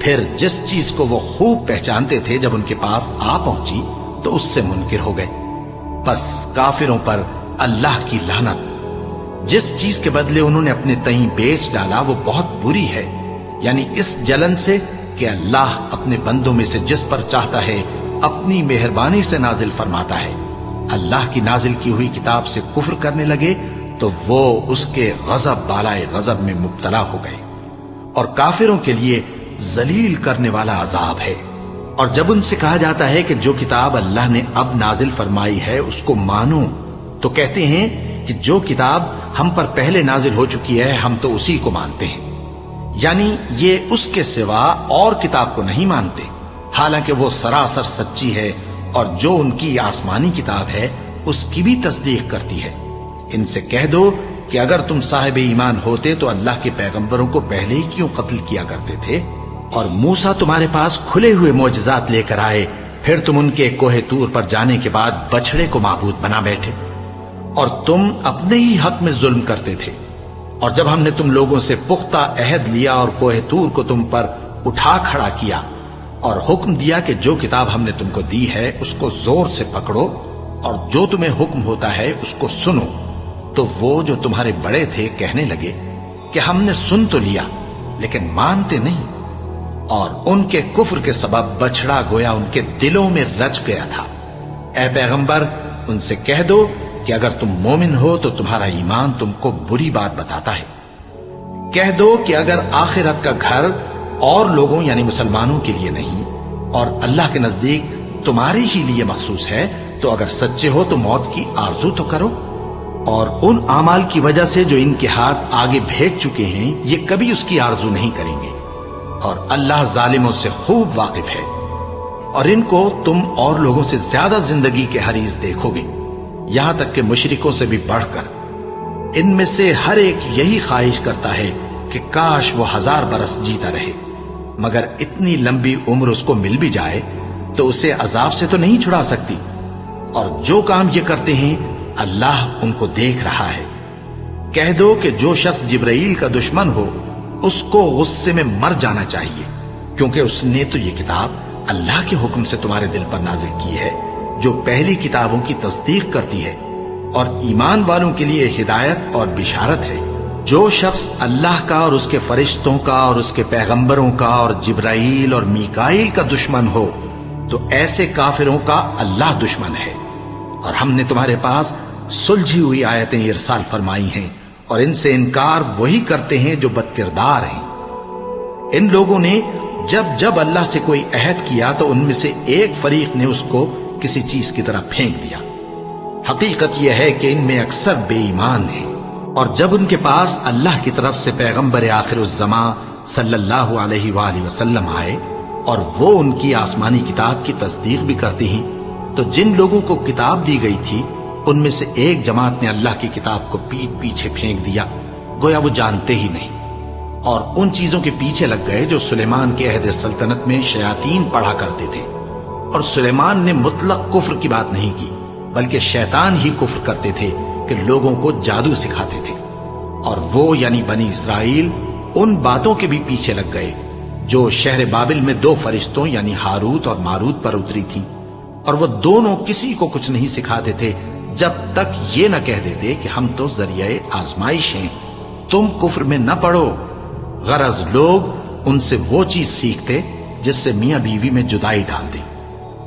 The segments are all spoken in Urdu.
پھر جس چیز کو وہ خوب پہچانتے تھے جب ان کے پاس آ پہنچی تو اس سے منکر ہو گئے۔ بس کافروں پر اللہ کی لعنت۔ جس چیز کے بدلے انہوں نے اپنے تئیں بیچ ڈالا وہ بہت بری ہے، یعنی اس جلن سے کہ اللہ اپنے بندوں میں سے جس پر چاہتا ہے اپنی مہربانی سے نازل فرماتا ہے۔ اللہ کی نازل کی ہوئی کتاب سے کفر کرنے لگے تو وہ اس کے غضب بالائے غضب میں مبتلا ہو گئے، اور کافروں کے لیے ذلیل کرنے والا عذاب ہے۔ اور جب ان سے کہا جاتا ہے کہ جو کتاب اللہ نے اب نازل فرمائی ہے اس کو مانو، تو کہتے ہیں کہ جو کتاب ہم پر پہلے نازل ہو چکی ہے ہم تو اسی کو مانتے ہیں، یعنی یہ اس کے سوا اور کتاب کو نہیں مانتے، حالانکہ وہ سراسر سچی ہے، اور جو ان کی آسمانی کتاب ہے اس کی بھی تصدیق کرتی ہے۔ ان سے کہہ دو کہ اگر تم صاحب ایمان ہوتے تو اللہ کے پیغمبروں کو پہلے ہی کیوں قتل کیا کرتے تھے؟ اور موسیٰ تمہارے پاس کھلے ہوئے معجزات لے کر آئے، پھر تم ان کے کوہ طور پر جانے کے بعد بچڑے کو معبود بنا بیٹھے، اور تم اپنے ہی حق میں ظلم کرتے تھے۔ اور جب ہم نے تم لوگوں سے پختہ عہد لیا اور کوہ طور کو تم پر اٹھا کھڑا کیا اور حکم دیا کہ جو کتاب ہم نے تم کو دی ہے اس کو زور سے پکڑو اور جو تمہیں حکم ہوتا ہے اس کو سنو، تو وہ جو تمہارے بڑے تھے کہنے لگے کہ ہم نے سن تو لیا لیکن مانتے نہیں، اور ان کے کفر کے سبب بچڑا گویا ان کے دلوں میں رچ گیا تھا۔ اے پیغمبر ان سے کہہ دو کہ اگر تم مومن ہو تو تمہارا ایمان تم کو بری بات بتاتا ہے۔ کہہ دو کہ اگر آخرت کا گھر اور لوگوں یعنی مسلمانوں کے لیے نہیں اور اللہ کے نزدیک تمہارے ہی لیے مخصوص ہے تو اگر سچے ہو تو موت کی آرزو تو کرو، اور ان اعمال کی وجہ سے جو ان کے ہاتھ آگے بھیج چکے ہیں یہ کبھی اس کی آرزو نہیں کریں گے، اور اللہ ظالموں سے خوب واقف ہے۔ اور ان کو تم اور لوگوں سے زیادہ زندگی کے حریص دیکھو گے، یہاں تک کہ مشرکوں سے بھی بڑھ کر۔ ان میں سے ہر ایک یہی خواہش کرتا ہے کہ کاش وہ 1000 برس جیتا رہے، مگر اتنی لمبی عمر اس کو مل بھی جائے تو اسے عذاب سے تو نہیں چھڑا سکتی، اور جو کام یہ کرتے ہیں اللہ ان کو دیکھ رہا ہے۔ کہہ دو کہ جو شخص جبرائیل کا دشمن ہو اس کو غصے میں مر جانا چاہیے، کیونکہ اس نے تو یہ کتاب اللہ کے حکم سے تمہارے دل پر نازل کی ہے جو پہلی کتابوں کی تصدیق کرتی ہے، اور ایمان والوں کے لیے ہدایت اور بشارت ہے۔ جو شخص اللہ کا اور اس کے فرشتوں کا اور اس کے پیغمبروں کا اور جبرائیل اور میکائیل کا دشمن ہو تو ایسے کافروں کا اللہ دشمن ہے۔ اور ہم نے تمہارے پاس سلجھی ہوئی آیتیں ارسال فرمائی ہیں، اور ان سے انکار وہی کرتے ہیں جو بد کردار ہیں۔ ان لوگوں نے جب جب اللہ سے کوئی عہد کیا تو ان میں سے ایک فریق نے اس کو کسی چیز کی طرح پھینک دیا۔ حقیقت یہ ہے کہ ان میں اکثر بے ایمان ہیں، اور جب ان کے پاس اللہ کی طرف سے پیغمبر آخر الزماں صلی اللہ علیہ وآلہ وسلم آئے اور وہ ان کی آسمانی کتاب کی تصدیق بھی کرتے ہیں، تو جن لوگوں کو کتاب دی گئی تھی ان میں سے ایک جماعت نے اللہ کی کتاب کو پیٹ پیچھے پھینک دیا، گویا وہ جانتے ہی نہیں، اور ان چیزوں کے پیچھے لگ گئے جو سلیمان کے عہد سلطنت میں شیاطین پڑھا کرتے تھے۔ اور سلیمان نے مطلق کفر کی بات نہیں کی، بلکہ شیطان ہی کفر کرتے تھے کہ لوگوں کو جادو سکھاتے تھے، اور وہ یعنی بنی اسرائیل ان باتوں کے بھی پیچھے لگ گئے جو شہر بابل میں 2 فرشتوں یعنی ہاروت اور ماروت پر اتری تھیں، اور وہ دونوں کسی کو کچھ نہیں سکھاتے تھے جب تک یہ نہ کہہ دیتے کہ ہم تو ذریعہ آزمائش ہیں، تم کفر میں نہ پڑو۔ غرض لوگ ان سے وہ چیز سیکھتے جس سے میاں بیوی میں جدائی ڈال دیں،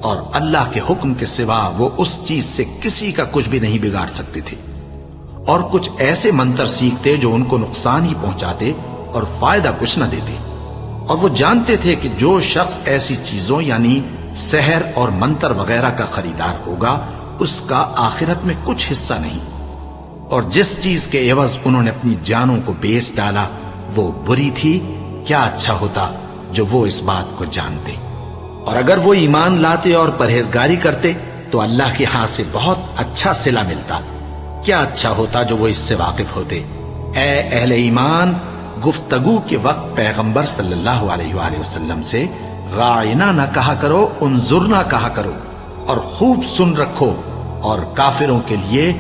اور اللہ کے حکم کے سوا وہ اس چیز سے کسی کا کچھ بھی نہیں بگاڑ سکتے تھے، اور کچھ ایسے منتر سیکھتے جو ان کو نقصان ہی پہنچاتے اور فائدہ کچھ نہ دیتے، اور وہ جانتے تھے کہ جو شخص ایسی چیزوں یعنی سحر اور منتر وغیرہ کا خریدار ہوگا اس کا آخرت میں کچھ حصہ نہیں، اور جس چیز کے عوض انہوں نے اپنی جانوں کو بیچ ڈالا وہ بری تھی۔ کیا اچھا ہوتا جو وہ اس بات کو جانتے، اور اگر وہ ایمان لاتے اور پرہیزگاری کرتے تو اللہ کے ہاں سے بہت اچھا صلہ ملتا۔ کیا اچھا ہوتا جو وہ اس سے واقف ہوتے۔ اے اہل ایمان، گفتگو کے وقت پیغمبر صلی اللہ علیہ وآلہ وسلم سے راعنا نہ کہا کرو، انظرنا کہا کرو، اور خوب سن رکھو، اور کافروں کے لیے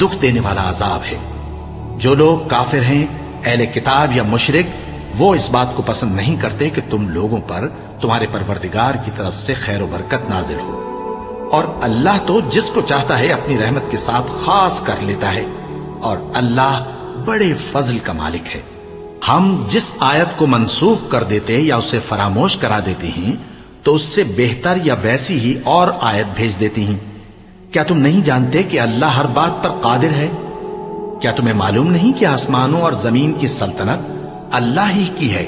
دکھ دینے والا عذاب ہے۔ جو لوگ کافر ہیں، اہل کتاب یا مشرک، وہ اس بات کو پسند نہیں کرتے کہ تم لوگوں پر تمہارے پروردگار کی طرف سے خیر و برکت نازل ہو، اور اللہ تو جس کو چاہتا ہے اپنی رحمت کے ساتھ خاص کر لیتا ہے، اور اللہ بڑے فضل کا مالک ہے۔ ہم جس آیت کو منسوخ کر دیتے یا اسے فراموش کرا دیتے ہیں تو اس سے بہتر یا ویسی ہی اور آیت بھیج دیتی ہیں۔ کیا تم نہیں جانتے کہ اللہ ہر بات پر قادر ہے؟ کیا تمہیں معلوم نہیں کہ آسمانوں اور زمین کی سلطنت اللہ ہی کی ہے،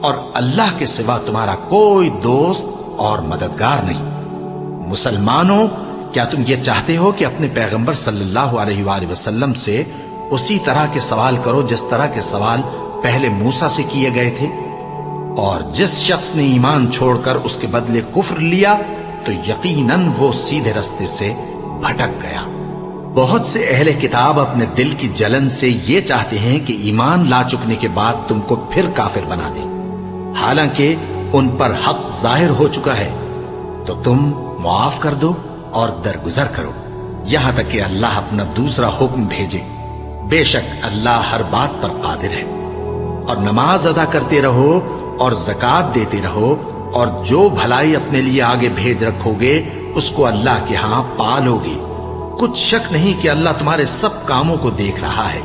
اور اللہ کے سوا تمہارا کوئی دوست اور مددگار نہیں؟ مسلمانوں، کیا تم یہ چاہتے ہو کہ اپنے پیغمبر صلی اللہ علیہ وآلہ وسلم سے اسی طرح کے سوال کرو جس طرح کے سوال پہلے موسیٰ سے کیے گئے تھے؟ اور جس شخص نے ایمان چھوڑ کر اس کے بدلے کفر لیا تو یقیناً وہ سیدھے رستے سے بھٹک گیا۔ بہت سے اہل کتاب اپنے دل کی جلن سے یہ چاہتے ہیں کہ ایمان لا چکنے کے بعد تم کو پھر کافر بنا دیں، حالانکہ ان پر حق ظاہر ہو چکا ہے، تو تم معاف کر دو اور درگزر کرو یہاں تک کہ اللہ اپنا دوسرا حکم بھیجے۔ بے شک اللہ ہر بات پر قادر ہے۔ اور نماز ادا کرتے رہو اور زکوٰۃ دیتے رہو، اور جو بھلائی اپنے لیے آگے بھیج رکھو گے اس کو اللہ کے ہاں پالو گے۔ کچھ شک نہیں کہ اللہ تمہارے سب کاموں کو دیکھ رہا ہے۔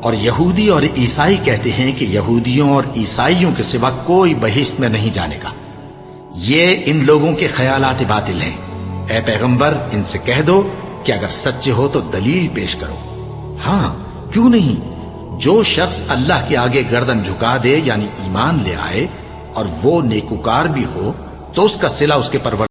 اور یہودی اور عیسائی کہتے ہیں کہ یہودیوں اور عیسائیوں کے سوا کوئی بہشت میں نہیں جانے گا۔ یہ ان لوگوں کے خیالات باطل ہیں۔ اے پیغمبر، ان سے کہہ دو کہ اگر سچے ہو تو دلیل پیش کرو۔ ہاں، کیوں نہیں؟ جو شخص اللہ کے آگے گردن جھکا دے، یعنی ایمان لے آئے، اور وہ نیکوکار بھی ہو، تو اس کا صلہ اس کے پروردگار